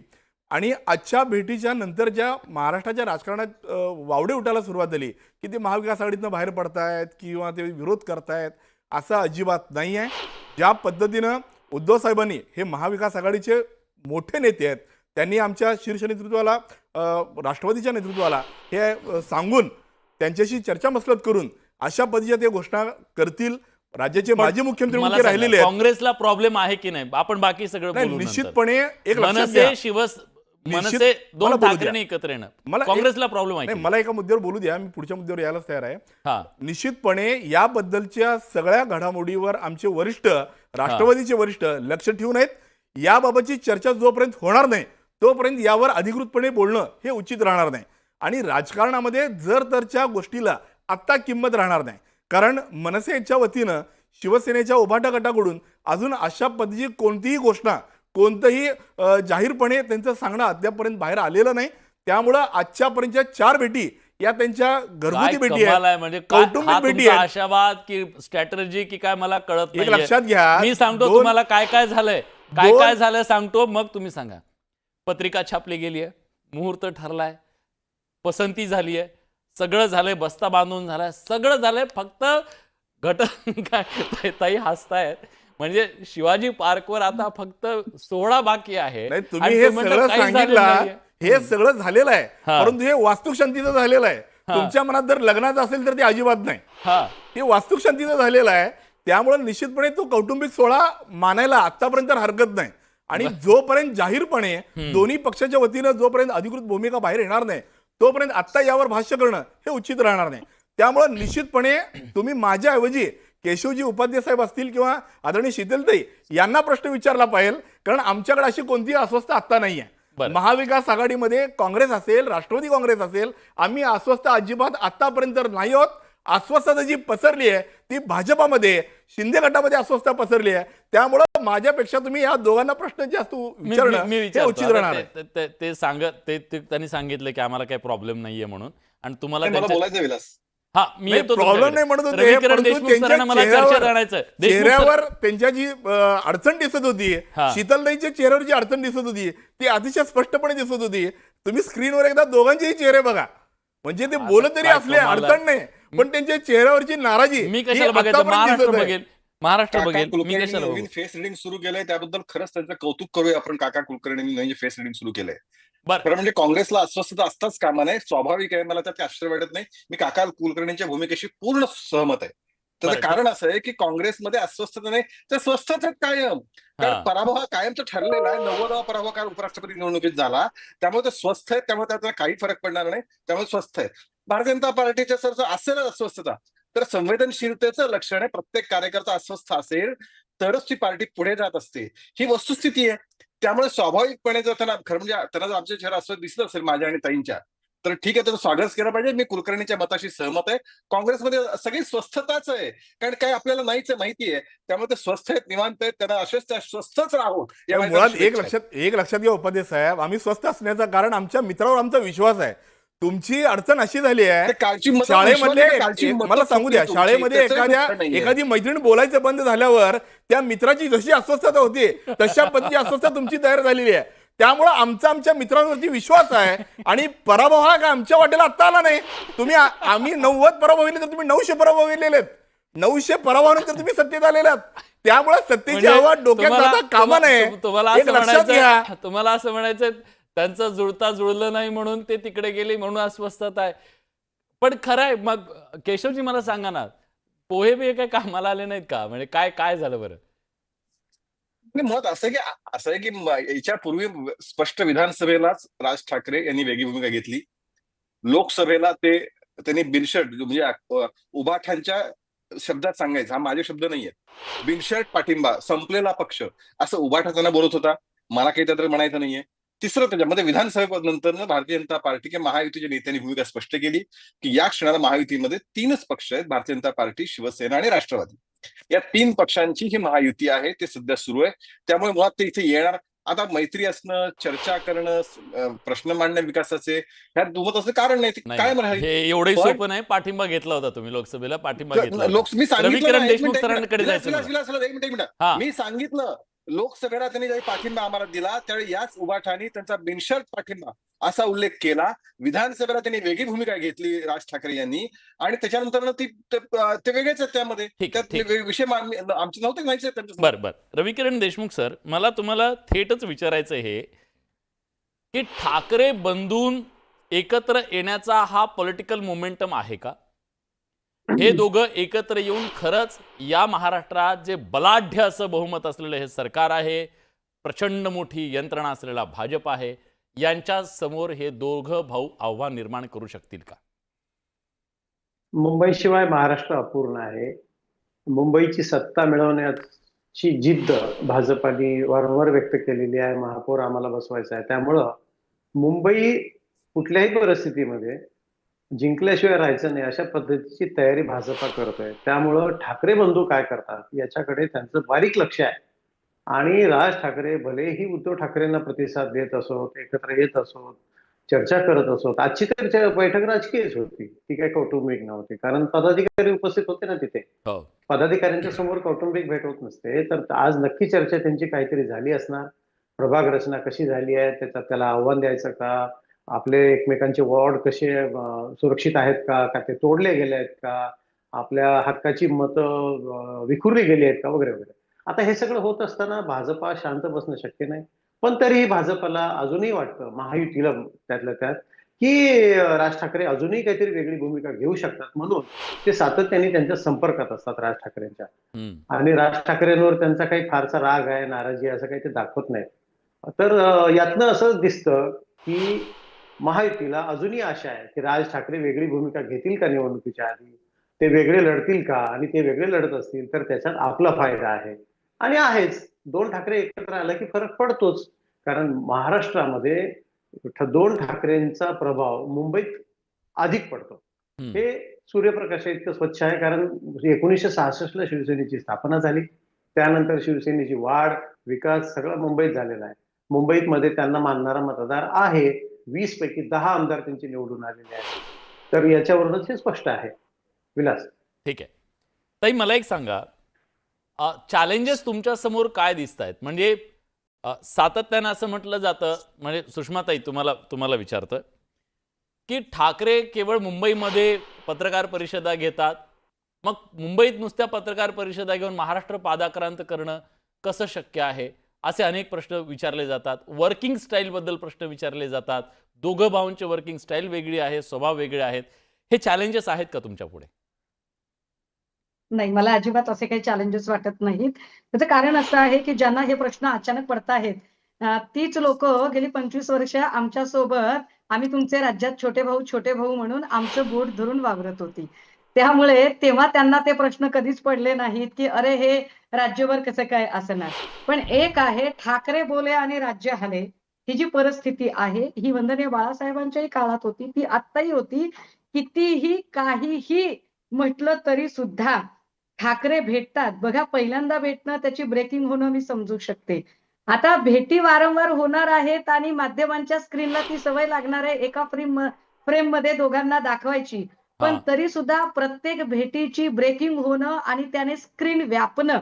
आणि आजच्या भेटीच्या नंतर ज्या महाराष्ट्राच्या राजकारणात वावडे उठायला सुरुवात झाली की ते महाविकास आघाडीतनं बाहेर पडतायत किंवा ते विरोध करतायत, असं अजिबात नाही आहे. ज्या पद्धतीनं उद्धव साहेबांनी, हे महाविकास आघाडीचे मोठे नेते आहेत, त्यांनी आमच्या शीर्ष नेतृत्वाला, राष्ट्रवादीच्या नेतृत्वाला हे सांगून त्यांच्याशी चर्चा मसलत करून अशा पद्धतीच्या ते घोषणा करतील. राज्याचे माजी मुख्यमंत्री मला उभे सांगा, राहिलेले आहेत. काँग्रेसला प्रॉब्लेम आहे की नाही? आपण बाकी सगळं नाही, बोलू नंतर. निश्चितपणे एक लक्षात घ्या. मनसे दोन मला बोलू ठाकरेंनी द्या. एकत्र येणं, मला काँग्रेसला प्रॉब्लेम आहे की नाही, मला एका मुद्द्यावर बोलू द्या, मी पुढच्या मुद्द्यावर यायलाच तयार आहे. हा, निश्चितपणे याबद्दलच्या सगळ्या घडामोडीवर आमचे वरिष्ठ, राष्ट्रवादीचे वरिष्ठ लक्ष ठेवून आहेत. याबाबतची चर्चा जोपर्यंत होणार नाही तोपर्यंत यावर अधिकृतपणे बोलणं हे उचित राहणार नाही. आणि राजकारणामध्ये जर तरच्या गोष्टीला आत्ता किंमत राहणार नाही, कारण मनसेच्या वतीनं शिवसेनेच्या उभाटा गटाकडून अजून अशा पद्धतीची कोणतीही घोषणा, कोणतंही जाहीरपणे त्यांचं सांगणं अद्यापर्यंत बाहेर आलेलं नाही. त्यामुळं आजच्यापर्यंतच्या 4 भेटी या त्यांच्या घरगुती भेटी आहेत, म्हणजे कौटुंबिक भेटी आहेत. आशावाद की स्ट्रॅटर्जी की काय मला कळत एक नाही. लक्षात घ्या, मी सांगतो दोन- तुम्हाला काय काय झालंय, काय काय झालंय सांगतो, मग तुम्ही सांगा. पत्रिका छापली गेली आहे, मुहूर्त ठरलाय, पसंती झाली आहे, सगळं झालंय, बस्ता बांधून झालाय, सगळं झालंय. फक्त काय ताई हसतायत, म्हणजे शिवाजी पार्कवर आता फक्त 16 बाकी आहे. नाही, तुम्ही आणि हे तुम्ही म्हणता सगळं काही झालेलं सांगितलं, नाहीये. हे सगळं झालेलं आहे, हा. परंतु हे वास्तुशांतीचं झालेलं आहे. हा. तुमच्या मनात जर लग्नाचं असेल तर ते अजिबात नाही, हा, हे वास्तुशांतीचं झालेलं आहे. त्यामुळे निश्चितपणे तो कौटुंबिक सोहळा मानायला आतापर्यंत हरकत नाही. आणि जोपर्यंत जाहीरपणे दोन्ही पक्षाच्या वतीनं जोपर्यंत अधिकृत भूमिका बाहेर येणार नाही तोपर्यंत आत्ता यावर भाष्य करणं हे उचित राहणार नाही. त्यामुळे निश्चितपणे तुम्ही माझ्याऐवजी केशवजी उपाध्याय साहेब असतील किंवा आदरणीय शीतलताई यांना प्रश्न विचारला पाहिजे, कारण आमच्याकडे अशी कोणतीही अस्वस्थ आत्ता नाही आहे. बरं. महाविकास आघाडीमध्ये काँग्रेस असेल, राष्ट्रवादी काँग्रेस असेल, आम्ही अस्वस्थ अजिबात आतापर्यंत नाही आहोत. अस्वस्थता जी पसरली आहे ती भाजपामध्ये, शिंदे गटामध्ये अस्वस्थता पसरली आहे. त्यामुळं माझ्यापेक्षा तुम्ही या दोघांना प्रश्न जास्त विचारणं मी हे विचारतो. उचित आता राहणार आहे. ते सांगत त्यांनी सांगितलं की आम्हाला काही प्रॉब्लेम नाहीये म्हणून, आणि तुम्हाला मला त्यांच्या- बोलायचं विलास. हा, मी नाही, येतो प्रॉब्लेम तुमच्याकडे. नाही म्हणत होते, रविकिरण परंतु देशमुख त्यांच्या सरांना मला चर्चेत आणायचं. देशमुख सर- चेहऱ्यावर त्यांच्या जी अडचण दिसत होती, हा. शीतलताईच्या चेहऱ्यावर जी अडचण दिसत होती ती अतिशय स्पष्टपणे दिसत होती. तुम्ही स्क्रीनवर एकदा दोघांचेही चेहरे बघा, म्हणजे ते बोलत तरी काय असले कमाल आहे. अडचण नाही, पण त्यांच्या चेहऱ्यावरची नाराजी मी ही कशाला बघायचं? आतापर्यंत महाराष्ट्र दिसत आहे. बघेल, महाराष्ट्र काका बघेल, मी कुलकर्णी कशाला नवीन बघू? फेस रिडिंग सुरू केलंय, त्याबद्दल खरंच त्यांचं कौतुक करूया आपण. काका कुलकर्णींनी नवीन फेस रिडिंग सुरू केलंय. बरं. खरं म्हणजे काँग्रेसला अस्वस्थता असताच कामा नये, स्वाभाविक आहे. मला त्यात आश्चर्य वाटत नाही. मी काका कुलकर्णींच्या भूमिकेशी पूर्ण सहमत आहे. त्याचं बरं. कारण असं आहे की काँग्रेसमध्ये अस्वस्थता नाही तर स्वस्थच आहेत कायम. कारण हा. पराभव हा कायमचा ठरलेला आहे. 90वा पराभव काल उपराष्ट्रपती निवडणुकीत झाला, त्यामुळे ते स्वस्थ आहेत. त्यामुळे त्याचा काही फरक पडणार नाही, त्यामुळे स्वस्थ आहेत. भारतीय जनता पार्टीच्या सर असेल अस्वस्थता तर संवेदनशीलतेचं लक्षण आहे. प्रत्येक कार्यकर्ता अस्वस्थ असेल तरच ती पार्टी पुढे जात असते, ही वस्तुस्थिती आहे. त्यामुळे स्वाभाविकपणे जर त्यांना खरं म्हणजे त्यांना जर आमच्या चेहरा अस्वस्थ दिसत असेल माझ्या आणि ताईंच्या, तर ठीक आहे, त्याचं स्वागत केलं पाहिजे. मी कुलकर्णीच्या मताशी सहमत आहे. काँग्रेसमध्ये सगळी स्वस्थताच आहे, कारण काय आपल्याला नाहीच आहे माहिती आहे. त्यामुळे ते स्वस्थ आहेत, निवांत आहेत, त्यांना असेच स्वस्थच राहू या मुळात माझ्या एक लक्षात घ्या उपाध्याय साहेब, आम्ही स्वस्थ असण्याचं कारण आमच्या मित्रावर आमचा विश्वास आहे. तुमची अडचण अशी झाली आहे, ते कालची मतं शाळेमधले विश्वास आहे, कालची मतं मला सांगू द्या, तुमची, शाळेमध्ये त्याचं उत्तर नाहीये. एखादी मैत्रीण बोलायचं बंद झाल्यावर त्या मित्राची जशी अस्वस्थता होती तशा पद्धतीची अस्वस्थता तुमची तयार झालेली आहे. त्यामुळे आमच्या मित्रांवरती विश्वास आहे. आणि पराभव हा काय आमच्या वाटेला आत्ता आला नाही. आम्ही 90 पराभव होईल तर तुम्ही 900 पराभव होलेले आहेत. 900 पराभवानंतर तुम्ही सत्तेत आलेले आहात. त्यामुळे सत्तेची म्हणजे हवा डोक्यात तुम्हाला जाता कामा नये. तुम्हाला एक असं लक्षात घ्या. म्हणायचं, तुम्हाला असं म्हणायचं त्यांचं जुळलं नाही म्हणून ते तिकडे गेले म्हणून अस्वस्थत आहे. पण खरं आहे. मग केशवजी मला सांगा ना, पोहे बी काही कामाला आले नाहीत का? म्हणजे काय काय झालं बरं? आणि मुळात असं आहे की याच्या पूर्वी स्पष्ट विधानसभेलाच राज ठाकरे यांनी वेगळी भूमिका घेतली. लोकसभेला त्यांनी बिनशर्त म्हणजे उभाठ्यांच्या शब्दात सांगायचं, हा माझे शब्द नाहीये, बिनशर्त पाठिंबा, संपलेला पक्ष असं उभाठा त्यांना बोलत होता. मला काही त्यात म्हणायचं नाहीये. तिसरं त्याच्यामध्ये विधानसभेनंतर भारतीय जनता पार्टी किंवा महायुतीच्या नेत्यांनी भूमिका स्पष्ट केली की या क्षणाला महायुतीमध्ये 3च पक्ष आहेत, भारतीय जनता पार्टी, शिवसेना आणि राष्ट्रवादी. या 3 पक्षांची ही महायुती आहे, ते सध्या सुरू आहे. त्यामुळे मुळात ते इथे येणार. आता मैत्री असणं, चर्चा करणं, प्रश्न मांडणं विकासाचे, ह्यात दुमत असं कारण नाही. ते काय नाही, हे एवढंही पण- सोपं नाही. पाठिंबा घेतला होता तुम्ही लोकसभेला, पाठिंबा घेतला होता. मी सांगितलं रविकिरण ना, एक देशमुख मिनिट, सरांकडे जायचं विलास, मला. विलास, एक मिनिट. हा. मी सांगितलं लोकसभेला त्यांनी ज्यावेळी पाठिंबा आम्हाला दिला त्यावेळी याच उभाठाने त्यांचा बिनशर्त पाठिंबा असा उल्लेख केला. विधानसभेला त्यांनी वेगळी भूमिका घेतली राज ठाकरे यांनी, आणि त्याच्यानंतर ते वेगळेच आहेत त्यामध्ये. ठीक, त्यात ठीक. विषय आमचे नव्हते नाहीच आहेत त्यांच्या. बरं बरं. रविकिरण देशमुख सर, मला तुम्हाला थेटच विचारायचं हे की ठाकरे बंधून एकत्र येण्याचा हा पॉलिटिकल मोमेंटम आहे का? हे दोघं एकत्र येऊन खरंच या महाराष्ट्रात जे बलाढ्य असं बहुमत असलेलं हे सरकार आहे, प्रचंड मोठी यंत्रणा असलेला भाजप आहे, यांच्या समोर हे दोघं भाऊ आव्हान निर्माण करू शकतील का? मुंबईशिवाय महाराष्ट्र अपूर्ण आहे. मुंबईची सत्ता मिळवण्याची जिद्द भाजपाने वारंवार व्यक्त केलेली आहे. महापौर आम्हाला बसवायचा आहे. त्यामुळं मुंबई कुठल्याही परिस्थितीमध्ये जिंकल्याशिवाय राहायचं नाही अशा पद्धतीची तयारी भाजपा करतोय. त्यामुळं ठाकरे बंधू काय करतात याच्याकडे त्यांचं बारीक लक्ष आहे. आणि राज ठाकरे भलेही उद्धव ठाकरेंना प्रतिसाद देत असोत, एकत्र येत असोत, चर्चा करत असोत. आजची तर बैठक राजकीयच होती, ती काही कौटुंबिक नव्हती. कारण पदाधिकारी उपस्थित होते ना तिथे. हो. पदाधिकाऱ्यांच्या समोर कौटुंबिक भेट होत नसते. तर आज नक्की चर्चा त्यांची काहीतरी झाली असणार. प्रभाग रचना कशी झाली आहे, त्याला आव्हान द्यायचं का, आपले एकमेकांचे वॉर्ड कसे सुरक्षित आहेत का ते तोडले गेले आहेत का, आपल्या हक्काची मतं विखुरली गेली आहेत का, वगैरे वगैरे. आता हे सगळं होत असताना भाजपा शांत बसणं शक्य नाही. पण तरीही भाजपला अजूनही वाटतं, महायुतीला त्यातल्या त्यात, की राज ठाकरे अजूनही काहीतरी वेगळी भूमिका घेऊ शकतात. म्हणून ते सातत्याने त्यांच्या संपर्कात असतात राज ठाकरेंच्या. आणि राज ठाकरेंवर त्यांचा काही फारसा राग आहे, नाराजी आहे, असं काही ते दाखवत नाहीत. तर यातनं असं दिसतं की महायुतीला अजूनही आशा आहे की राज ठाकरे वेगळी भूमिका घेतील का निवडणुकीच्या आधी, ते वेगळे लढतील का, आणि ते वेगळे लढत असतील तर त्याच्यात आपला फायदा आहे. आणि आहेच, 2 ठाकरे एकत्र आला की फरक पडतोच. कारण महाराष्ट्रामध्ये 2 ठाकरेंचा प्रभाव मुंबईत अधिक पडतो. हे सूर्यप्रकाश इतकं स्वच्छ आहे. कारण 1966ला शिवसेनेची स्थापना झाली. त्यानंतर शिवसेनेची वाढ, विकास सगळं मुंबईत झालेला आहे. मुंबईमध्ये त्यांना मानणारा मतदार आहे. 20 पैकी 10 आमदार त्यांचे निवडून आलेले आहेत. तर याच्यावरूनच हे स्पष्ट आहे. विलास. ठीक आहे. ताई, मला एक सांगा, चॅलेंजेस तुमच्या समोर काय दिसत आहेत? म्हणजे सातत्यानं असं म्हटलं जातं, म्हणजे सुषमाताई तुम्हाला विचारतोय की ठाकरे केवळ मुंबईमध्ये पत्रकार परिषदा घेतात, मग मुंबईत नुसत्या पत्रकार परिषदा घेऊन महाराष्ट्र पादाक्रांत करणं कसं शक्य आहे, असे अनेक प्रश्न विचारले जातात. वर्किंग स्टाईलबद्दल प्रश्न विचारले जातात. दोघं भाऊंची वर्किंग स्टाईल वेगळी आहे, स्वभाव वेगळे आहेत. हे चॅलेंजेस आहेत का तुमच्या पुढे? नाही, मला अजिबात असे काही चॅलेंजेस वाटत नाहीत. त्याचं कारण असं आहे की ज्यांना हे प्रश्न अचानक पडताहेत, तीच लोक गेली 25 वर्ष आमच्या सोबत, आम्ही तुमचे राज्यात छोटे भाऊ म्हणून आमचं बोट धरून वावरत होती. त्यामुळे तेव्हा त्यांना ते प्रश्न कधीच पडले नाहीत की अरे हे राज्यभर कसं काय असणार. पण एक आहे, ठाकरे बोले आणि राज्य हले, ही जी परिस्थिती आहे ही वंदनीय बाळासाहेबांच्याही काळात होती, ती आत्ताही होती. कितीही काहीही म्हटलं तरी सुद्धा ठाकरे भेटतात. बघा, पहिल्यांदा भेटणं, त्याची ब्रेकिंग होणं मी समजू शकते. आता भेटी वारंवार होणार आहेत आणि माध्यमांच्या स्क्रीनला ती सवय लागणार आहे एका फ्रेम मध्ये दोघांना दाखवायची. पण तरी सुद्धा प्रत्येक भेटीची ब्रेकिंग होणं आणि त्याने स्क्रीन व्यापणं,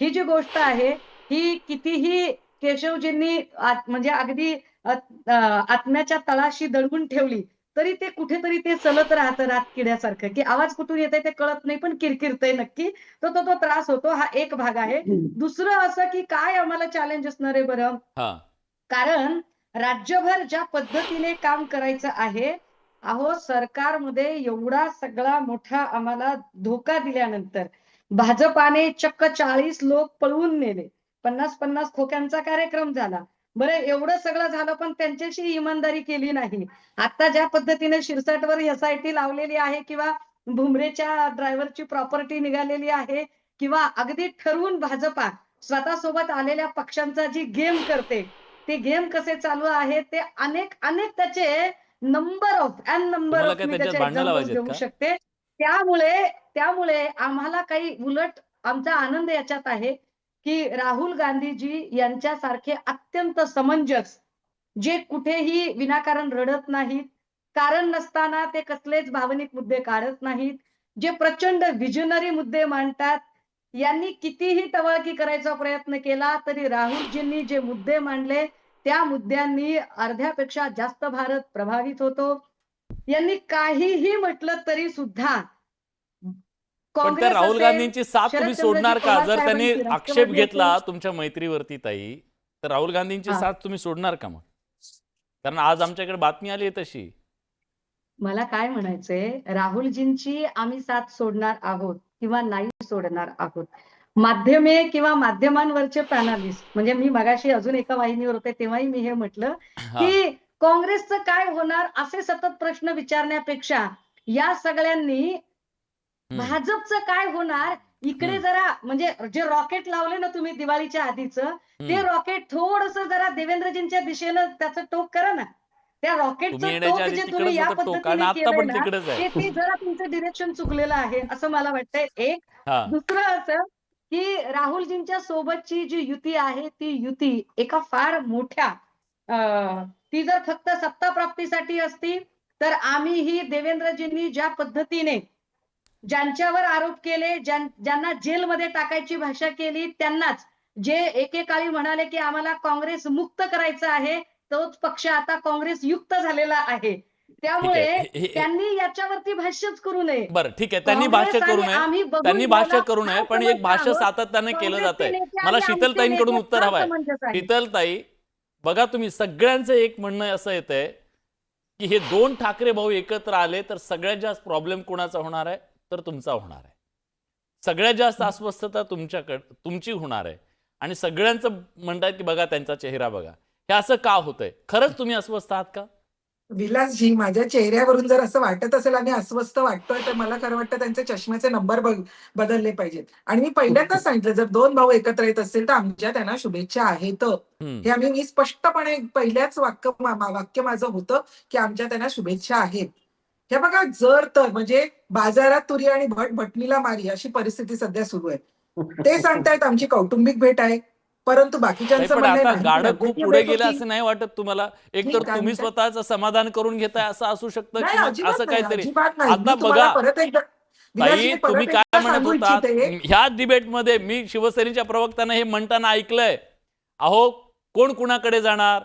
ही जी गोष्ट आहे ही कितीही केशवजींनी म्हणजे अगदी आत्म्याच्या तळाशी दडवून ठेवली तरी ते कुठेतरी ते चलत राहतं रात किड्यासारखं, की आवाज कुठून येतंय ते कळत नाही, पण किरकिरतंय नक्की. तो त्रास होतो. हा एक भाग आहे. दुसरं असं, की काय आम्हाला चॅलेंज असणार आहे बरं? हा कारण राज्यभर ज्या पद्धतीने काम करायचं आहे, अहो सरकारमध्ये एवढा सगळा मोठा आम्हाला धोका दिल्यानंतर भाजपाने चक्क 40 लोक पळवून नेले. 50-50 खोक्यांचा कार्यक्रम झाला. बरं एवढं सगळं झालं पण त्यांच्याशी इमानदारी केली नाही. आता ज्या पद्धतीने शिरसाटवर एसआयटी लावलेली आहे किंवा भुमरेच्या ड्रायव्हरची प्रॉपर्टी निघालेली आहे किंवा अगदी ठरवून भाजपा स्वतःसोबत आलेल्या पक्षांचा जी गेम करते, ते गेम कसे चालू आहे ते अनेक अनेक त्याचे नंबर ऑफ तुम्हाला काय मी त्याच्यात त्याचे भांडणं एक्झाम्पल्स लावायचे देऊ का? शकते. त्यामुळे आम्हाला काही उलट आमचा आनंद याच्यात आहे, की राहुल गांधीजी यांच्यासारखे अत्यंत समंजस, जे कुठेही विनाकारण रडत नाहीत, कारण नसताना ते कसलेच भावनिक मुद्दे काढत नाहीत, जे प्रचंड विजनरी मुद्दे मांडतात. यांनी कितीही टवळकी करायचा प्रयत्न केला तरी राहुलजींनी जे मुद्दे मांडले त्या मुद्द्यांनी अर्ध्यापेक्षा जास्त भारत प्रभावित होतो. यांनी काहीही म्हटलं तरी सुद्धा पण त्या काँग्रेस राहुल असेल, गांधींची साथ तुम्ही शरदचंद्रजी सोडणार का? पवार जर त्यांनी साहेबांची आक्षेप राष्ट्रवादी घेतला असेल. तुमच्या मैत्रीवरती ताई, तर राहुल गांधींची हा. साथ तुम्ही सोडणार का मग? कारण आज आमच्याकडे बातमी आली आहे तशी. मला काय म्हणायचंय, राहुलजींची आम्ही साथ सोडणार आहोत किंवा नाही सोडणार आहोत. माध्यमे किंवा माध्यमांवरचे पॅनलिस्ट म्हणजे मी मगाशी अजून एका वाहिनीवर होते तेव्हाही मी हे म्हटलं, हा की काँग्रेसचं काय होणार असे सतत प्रश्न विचारण्यापेक्षा या सगळ्यांनी भाजपचं काय होणार इकडे जरा म्हणजे जे रॉकेट लावले ना तुम्ही दिवाळीच्या आधीचं, ते रॉकेट थोडंसं जरा देवेंद्रजींच्या दिशेनं त्याचं टोक करा ना. त्या तुम्ही रॉकेटचं येण्याच्या टोक आधी जे तुम्ही तिकडेच या होतं टोक आणि पद्धतीने आता केलंय पण ना, तिकडेच आहे. ते जरा तुमचं डिरेक्शन चुकलेलं आहे असं मला वाटतंय. एक हा दुसरं असं, की राहुलजींच्या सोबतची जी युती आहे ती युती एका फार मोठ्या ती जर फक्त सत्ता प्राप्तीसाठी असती तर आम्हीही देवेंद्रजींनी ज्या पद्धतीने ज्यांच्यावर आरोप केले, ज्यांना जेलमध्ये टाकायची भाषा केली त्यांनाच, जे एकेकाळी म्हणाले की आम्हाला काँग्रेस मुक्त करायचं आहे, तोच पक्ष आता काँग्रेस युक्त झालेला आहे. त्यामुळे त्यांनी याच्यावरती भाष्यच करू नये. बरं ठीक आहे, त्यांनी भाष्य करू नये, त्यांनी भाष्य करू नये, पण एक भाष्य सातत्याने केलं जात आहे. मला शीतलताईंकडून उत्तर हवंय. शीतलताई, बघा तुम्ही सगळ्यांचं एक म्हणणं असं येतंय की हे दोन ठाकरे भाऊ एकत्र आले तर सगळ्यात जास्त प्रॉब्लेम कोणाचा होणार आहे? तर तुमचा होणार आहे. सगळ्यात जास्त अस्वस्थता तुमची होणार आहे. आणि सगळ्यांचं म्हणतात की बघा त्यांचा चेहरा बघा. हे असं का होतंय? खरंच तुम्ही अस्वस्थ आहात का? विलासजी, माझ्या चेहऱ्यावरून जर असं वाटत असेल आणि अस्वस्थ वाटतोय तर मला खरं वाटतं त्यांचे चष्म्याचे नंबर बदलले पाहिजेत. आणि मी पहिल्यांदाच सांगितलं जर दोन भाऊ एकत्र येत असतील तर आमच्या त्यांना शुभेच्छा आहेत. हे मी स्पष्टपणे पहिल्याच वाक्य माझं होतं की आमच्या त्यांना शुभेच्छा आहेत. हे बघा जर तर म्हणजे बाजारात तुरी आणि भटणीला मारी अशी परिस्थिती सध्या सुरू आहे. ते सांगतायत आमची कौटुंबिक भेट आहे, परंतु बाकीच्यांचं पण म्हणणं आता नाही, गाडं खूप राजकीय पुढे भेट गेलं होती. असं नाही वाटत तुम्हाला? एक ठीक तर आहे, तुम्ही मी काय- स्वतःचं समाधान करून घेताय असं असू शकतं नाही, की मग अजिबात असं नाही, काहीतरी. अजिबात नाही. आता मी तुम्हाला बघा परत एकदा ताई, विलासजी, परत तुम्ही काय एकदा म्हणत सांगू होतात इच्छिते. ह्या डिबेटमध्ये मी शिवसेनेच्या प्रवक्त्यांना हे म्हणताना ऐकलंय, अहो कोण कुणाकडे जाणार,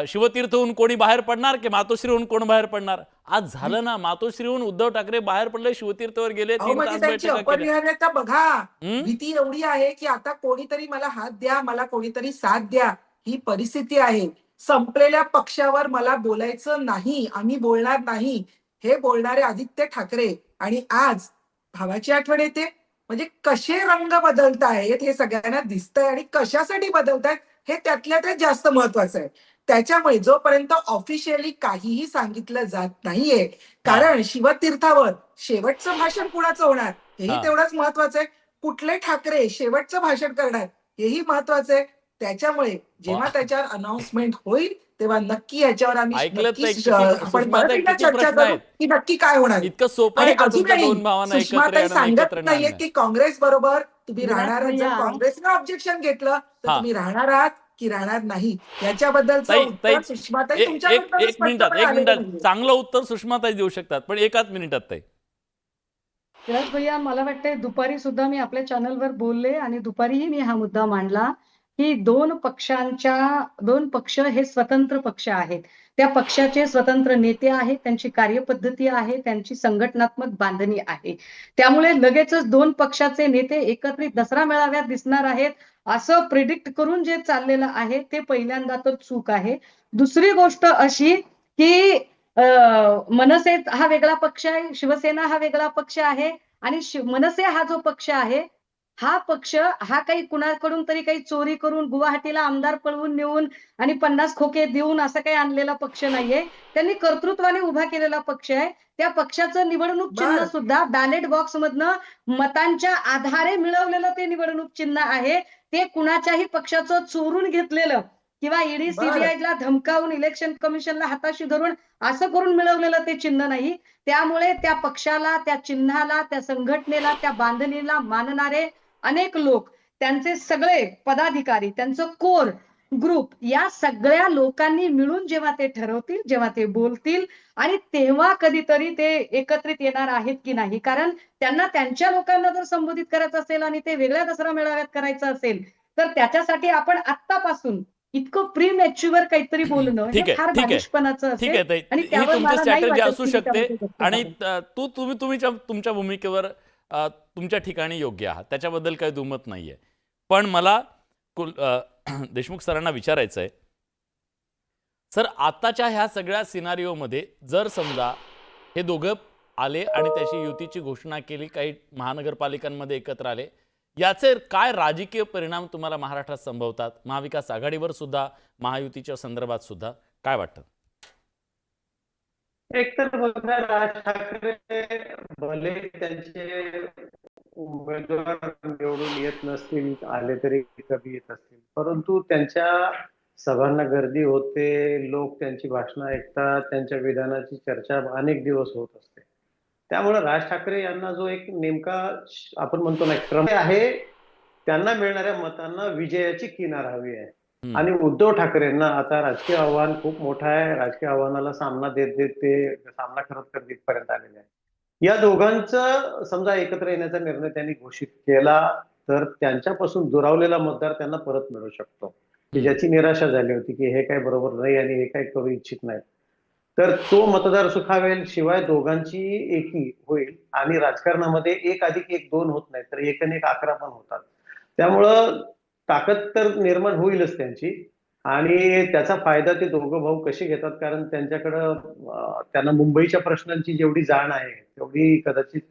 शिवतीर्थहून कोणी बाहेर पडणार की मातोश्रीहून कोण बाहेर पडणार? आज झालं ना, मातोश्रीहून उद्धव ठाकरे बाहेर पडले, शिवतीर्थवर गेले, अहो, 3 म्हणजे तास त्यांची बैठका केल्या. अपरिहार्यता बघा. हम्म? भीती एवढी आहे की आता कोणीतरी मला हात द्या, मला कोणीतरी साथ द्या, ही परिस्थिती आहे. संपलेल्या पक्षावर मला बोलायचं नाही, आम्ही बोलणार नाही, हे बोलणारे आदित्य ठाकरे. आणि आज भावाची आठवण येते. म्हणजे कसे रंग बदलतायत हे सगळ्यांना दिसतंय आणि कशासाठी बदलतायत हे त्यातल्या त्यात जास्त महत्वाचं आहे. त्याच्यामुळे जोपर्यंत ऑफिशियली काहीही सांगितलं जात नाहीये, कारण शिवतीर्थावर शेवटचं भाषण कुणाचं होणार हेही तेवढंच महत्वाचं आहे. कुठले ठाकरे शेवटचं भाषण करणार हेही महत्वाचं आहे. त्याच्यामुळे जेव्हा त्याच्यावर अनाउन्समेंट होईल तेव्हा नक्की याच्यावर आम्ही ऐकलं तर नक्कीच, किती- आपण सुषमाताई, परत एकदा किती चर्चा प्रश्न करू आहेत? की नक्की काय होणार. इतकं सोपं आणि आहे का तुमच्या अजूनही दोन भावांना एकत्र सुषमाताई येणं, सांगत एकत्र नाहीये नाही? की काँग्रेस बरोबर तुम्ही विलास राहणार आहात. जर भैया, काँग्रेसनं ऑब्जेक्शन घेतलं तर हा. तुम्ही राहणार आहात की राहणार नाही याच्याबद्दलचं ताई, उत्तर सुषमाताई एक तुमच्याकडून एक मिनिटात स्पष्टपणे आलेलं नाहीये. चांगलं उत्तर सुषमाताई देऊ शकतात, पण एकाच मिनिटात ताई. विलास भैया, मला वाटतंय दुपारी सुद्धा मी आपल्या चॅनलवर बोलले आणि दुपारीही मी हा मुद्दा मांडला, की दोन पक्ष हे स्वतंत्र पक्ष आहेत. त्या पक्षाचे स्वतंत्र नेते आहेत, त्यांची कार्यपद्धती आहे, त्यांची संघटनात्मक बांधणी आहे. त्यामुळे लगेचच दोन पक्षाचे नेते एकत्रित दसरा मेळाव्यात दिसणार आहेत असं प्रिडिक्ट करून जे चाललेलं आहे ते पहिल्यांदा तर चूक आहे. दुसरी गोष्ट अशी की मनसे हा वेगळा पक्ष आहे, शिवसेना हा वेगळा पक्ष आहे आणि मनसे हा जो पक्ष आहे हा पक्ष हा काही कुणाकडून तरी काही चोरी करून गुवाहाटीला आमदार पळवून नेऊन आणि 50 खोके देऊन असं काही आणलेला पक्ष नाहीये. त्यांनी कर्तृत्वाने उभा केलेला पक्ष आहे. त्या पक्षाचं निवडणूक चिन्ह बरं. सुद्धा बॅलेट बॉक्स मधनं मतांच्या आधारे मिळवलेलं ते निवडणूक चिन्ह आहे. ते कुणाच्याही पक्षाचं चोरून घेतलेलं किंवा ईडी बरं. सीबीआयला धमकावून इलेक्शन कमिशनला हाताशी धरून असं करून मिळवलेलं ते चिन्ह नाही. त्यामुळे त्या पक्षाला, त्या चिन्हाला, त्या संघटनेला, त्या बांधणीला मानणारे अनेक लोक, त्यांचे सगळे पदाधिकारी, त्यांचं कोर ग्रुप या सगळ्या लोकांनी मिळून जेव्हा ते ठरवतील, जेव्हा ते बोलतील आणि तेव्हा कधीतरी ते एकत्रित येणार आहेत की नाही. कारण त्यांना त्यांच्या लोकांना जर संबोधित करायचं असेल आणि ते वेगळ्या दसरा मेळाव्यात करायचं असेल तर त्याच्यासाठी आपण आत्तापासून इतकं प्रीमॅच्युअर काहीतरी बोलणं ठीक हे आहे, फार ठीक आहे. बालिशपणाचं ठीक असेल आहे ताई. आणि ही त्यावर तुमची मला नाही स्ट्रॅटेजी वाटत असू की शकते त्यामध्ये आणि तुम्ही तुमच्या भूमिकेवर तुमच्या ठिकाणी योग्य आहात, त्याच्याबद्दल काही दुमत नाहीये. पण मला देशमुख सरांना विचारायचं आहे, सर आताच्या ह्या सगळ्या सिनारिओमध्ये जर समजा हे दोघं आले आणि त्याची युतीची घोषणा केली, काही महानगरपालिकांमध्ये एकत्र आले, याचे काय राजकीय परिणाम तुम्हाला महाराष्ट्रात संभवतात? महाविकास आघाडीवर सुद्धा, महायुतीच्या संदर्भात सुद्धा काय वाटतं? एकतर बघा, राज ठाकरे भले त्यांचे उमेदवार निवडून येत नसतील, आले तरी कमी येत असतील, परंतु त्यांच्या सभांना गर्दी होते, लोक त्यांची भाषणं ऐकतात, त्यांच्या विधानाची चर्चा अनेक दिवस होत असते. त्यामुळे राज ठाकरे यांना जो एक नेमका आपण म्हणतो ना क्रम आहे, त्यांना मिळणाऱ्या मतांना विजयाची किनार हवी आहे. आणि उद्धव ठाकरेंना आता राजकीय आव्हान खूप मोठं आहे. राजकीय आव्हानाला सामना देत ते सामना करत इथपर्यंत आलेले आहे. या दोघांचं समजा एकत्र येण्याचा निर्णय त्यांनी घोषित केला तर त्यांच्यापासून दुरावलेला मतदार त्यांना परत मिळू शकतो, की ज्याची निराशा झाली होती की हे काय बरोबर नाही आणि हे काय करू इच्छित नाही, तर तो मतदार सुखावेल. शिवाय दोघांची एकी होईल आणि राजकारणामध्ये 1+1=2 होत नाही तर 1 आणि 1 11 पण होतात. त्यामुळं ताकद तर निर्माण होईलच त्यांची आणि त्याचा फायदा ते दोघं भाऊ कसे घेतात, कारण त्यांच्याकडं त्यांना मुंबईच्या प्रश्नांची जेवढी जाण आहे तेवढी कदाचित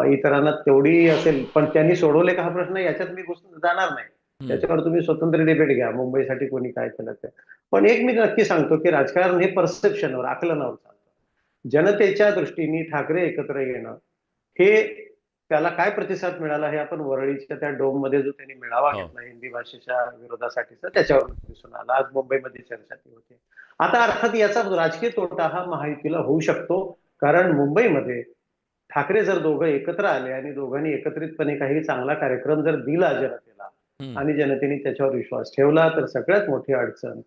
इतरांना तेवढी असेल, पण त्यांनी सोडवले का हा प्रश्न याच्यात मी जाणार नाही. त्याच्यावर तुम्ही स्वतंत्र डिबेट घ्या, मुंबईसाठी कोणी काय केलं ते. पण एक मी नक्की सांगतो की राजकारण हे परसेप्शनवर, आकलनावर चालतं. जनतेच्या दृष्टीने ठाकरे एकत्र येणं हे त्याला काय प्रतिसाद मिळाला हे आपण वरळीच्या त्या डोम मध्ये जो त्यांनी मेळावा घेतला हिंदी भाषेच्या विरोधासाठीचा, त्याच्यावर दिसून आला. आज मुंबईमध्ये चर्चा ती होती. आता अर्थात याचा राजकीय तोटा हा महायुतीला होऊ शकतो, कारण मुंबईमध्ये ठाकरे जर दोघं एकत्र आले आणि दोघांनी एकत्रितपणे काही चांगला कार्यक्रम जर दिला जनतेला आणि जनतेने त्याच्यावर विश्वास ठेवला तर सगळ्यात मोठी अडचण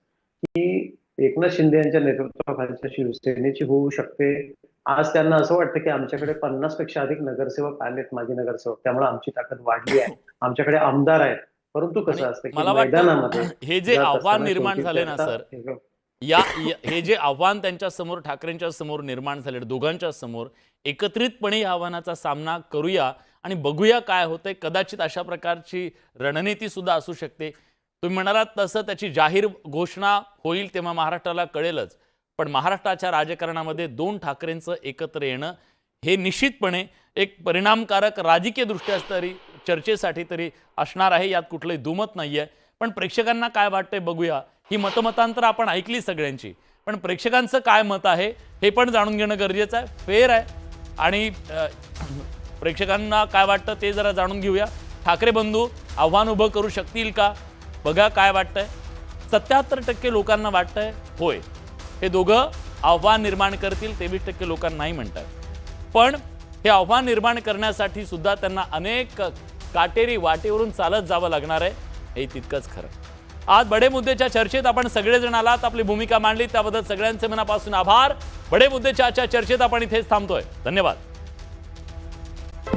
ही एकनाथ शिंदे यांच्या नेतृत्वाखालच्या शिवसेनेची होऊ शकते. आज त्यांना असं वाटतं की आमच्याकडे 50 पेक्षा अधिक नगरसेवक आलेत, माजी नगरसेवक, त्यामुळे आमची ताकद वाढली आहे, आमच्याकडे आमदार आहेत. परंतु कसं असतं की मैदानामध्ये हे जे आव्हान निर्माण झाले ना सर, हे जे आव्हान त्यांच्या समोर, ठाकरेंच्या समोर निर्माण झाले, दोघांच्या समोर, एकत्रितपणे या आव्हानाचा सामना करूया आणि बघूया काय होतंय. कदाचित अशा प्रकारची रणनीती सुद्धा असू शकते. तुम्ही म्हणालात तसं त्याची जाहीर घोषणा होईल तेव्हा महाराष्ट्राला कळेलच. पण महाराष्ट्राच्या राजकारणामध्ये दोन ठाकरेंचं एकत्र येणं हे निश्चितपणे एक परिणामकारक राजकीय दृष्ट्या तरी चर्चेसाठी तरी असणार आहे, यात कुठलंही दुमत नाहीये. पण प्रेक्षकांना काय वाटतंय बघूया. ही मतमतांतर आपण ऐकली सगळ्यांची, पण प्रेक्षकांचं काय मत आहे हे पण जाणून घेणं गरजेचं आहे. फेर आहे आणि प्रेक्षकांना काय वाटतं ते जरा जाणून घेऊया. ठाकरे बंधू आव्हान उभं करू शकतील का बघा काय वाटतंय. 77% लोकांना वाटतंय होय हे दोघं आव्हान निर्माण करतील, 23% लोकांना नाही म्हणतात. पण हे आव्हान निर्माण करण्यासाठी सुद्धा त्यांना अनेक काटेरी वाटेवरून चालत जावं लागणार आहे, हे तितकंच खरं. आज बडे मुद्देच्या चर्चेत आपण सगळेजण आलात, आपली भूमिका मांडली, त्याबद्दल सगळ्यांचे मनापासून आभार. बडे मुद्देच्या आजच्या चर्चेत आपण इथेच थांबतोय. धन्यवाद.